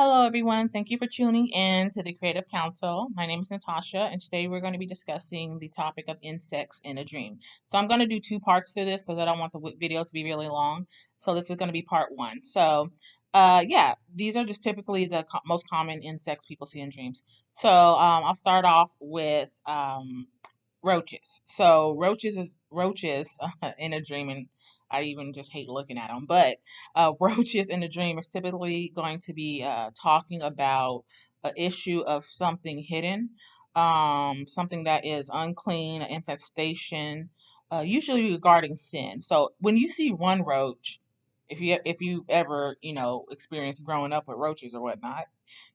Hello, everyone. Thank you for tuning in to the Creative Council. My name is Natasha, and today we're going to be discussing the topic of insects in a dream. So, I'm going to do two parts to this because I don't want the video to be really long. So, this is going to be part one. Yeah, these are just typically the most common insects people see in dreams. I'll start off with roaches. So roaches in a dream, and I even just hate looking at them. But roaches in a dream is typically going to be talking about an issue of something hidden, something that is unclean, an infestation, usually regarding sin. So when you see one roach, if you ever experienced growing up with roaches or whatnot,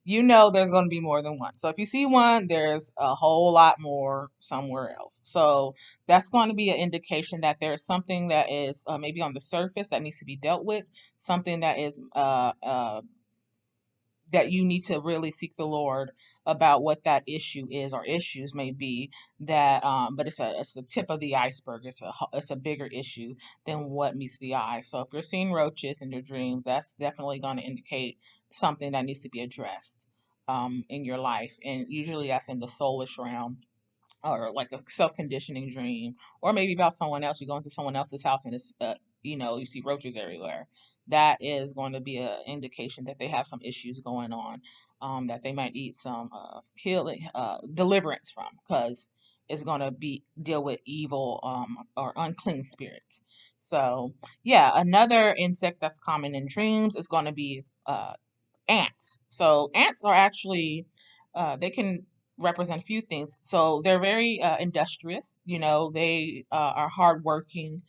you know there's going to be more than one. So if you see one, there's a whole lot more somewhere else. So that's going to be an indication that there's something that is maybe on the surface that needs to be dealt with, something that is that you need to really seek the Lord about what that issue is or issues may be. But it's a tip of the iceberg. It's a bigger issue than what meets the eye. So if you're seeing roaches in your dreams, that's definitely going to indicate something that needs to be addressed in your life, and usually that's in the soulish realm or like a self-conditioning dream, or maybe about someone else. You go into someone else's house and you see roaches everywhere. That is going to be an indication that they have some issues going on, that they might need some healing, deliverance from, because it's going to be deal with evil or unclean spirits. So yeah, another insect that's common in dreams is going to be ants. So ants are actually they can represent a few things. So they're very industrious. They are hardworking.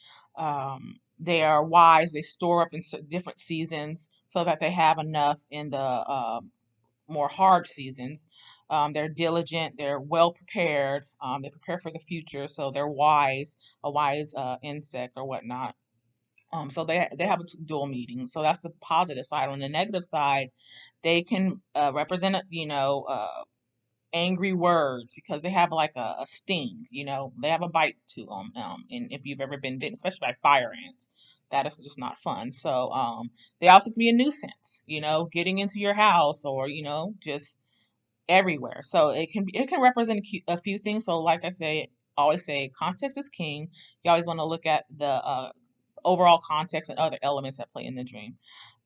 They are wise. They store up in different seasons so that they have enough in the more hard seasons. They're diligent. They're well prepared. They prepare for the future. So they're wise, a wise insect or whatnot. So they have a dual meaning. So that's the positive side. On the negative side, they can represent, angry words because they have like a sting. They have a bite to them. And if you've ever been bitten, especially by fire ants, that is just not fun. So they also can be a nuisance. Getting into your house or just everywhere. So it can represent a few things. So like I say, always say context is king. You always want to look at the overall context and other elements that play in the dream.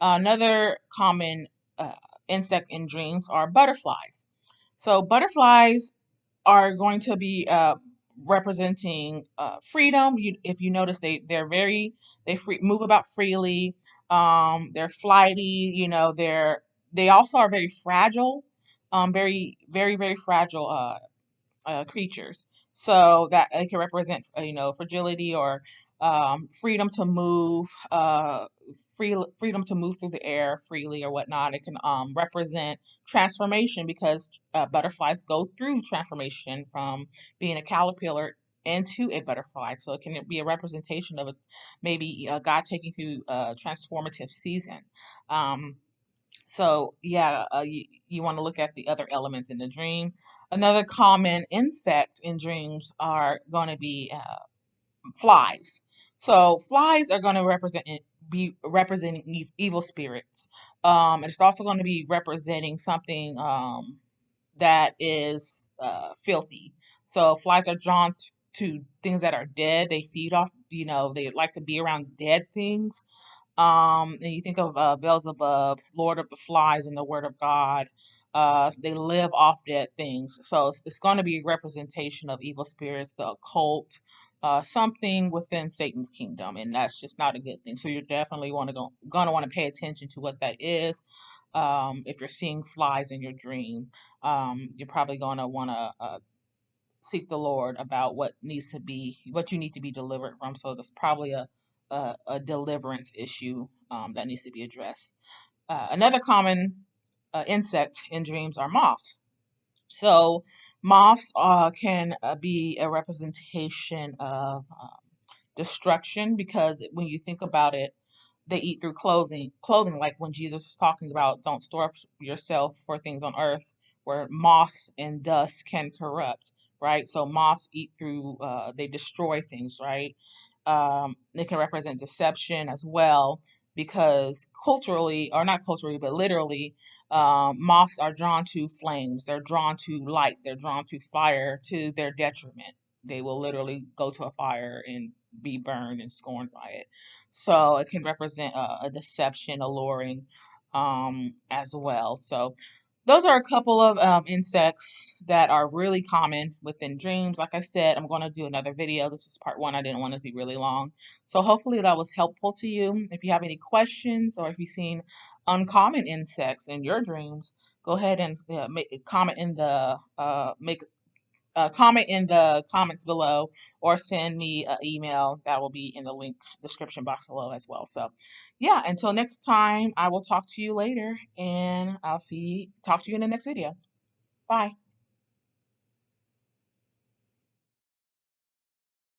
Another common uh, insect in dreams are butterflies. So butterflies are going to be representing freedom. If you notice, move about freely. They're flighty. They also are very fragile. Very very very fragile creatures. So that it can represent, fragility or freedom to move, freedom to move through the air freely or whatnot. It can represent transformation because butterflies go through transformation from being a caterpillar into a butterfly. So it can be a representation of maybe God taking through a transformative season. Um, so yeah, you want to look at the other elements in the dream. Another common insect in dreams are going to be flies. So flies are going to be representing evil spirits. And it's also going to be representing something that is filthy. So flies are drawn to things that are dead. They feed off. They like to be around dead things. And you think of Beelzebub, Lord of the Flies, in the Word of God. They live off dead things, so it's going to be a representation of evil spirits, the occult, something within Satan's kingdom, and that's just not a good thing. So you're definitely gonna want to pay attention to what that is. If you're seeing flies in your dream, you're probably gonna want to seek the Lord about what you need to be delivered from. So there's probably a deliverance issue that needs to be addressed. Another common insect in dreams are moths. So moths can be a representation of destruction because when you think about it, they eat through clothing, like when Jesus was talking about don't store up yourself for things on earth where moths and dust can corrupt, right? So moths eat through, they destroy things, right? They can represent deception as well. because culturally, or not culturally, but literally, moths are drawn to flames. They're drawn to light. They're drawn to fire to their detriment. They will literally go to a fire and be burned and scorned by it. So it can represent a deception, alluring, as well. So those are a couple of insects that are really common within dreams. Like I said, I'm going to do another video. This is part one. I didn't want it to be really long. So hopefully that was helpful to you. If you have any questions or if you've seen uncommon insects in your dreams, go ahead and make comment in the comments below, or send me an email that will be in the link description box below as well. So yeah, until next time, I will talk to you later, and talk to you in the next video. Bye.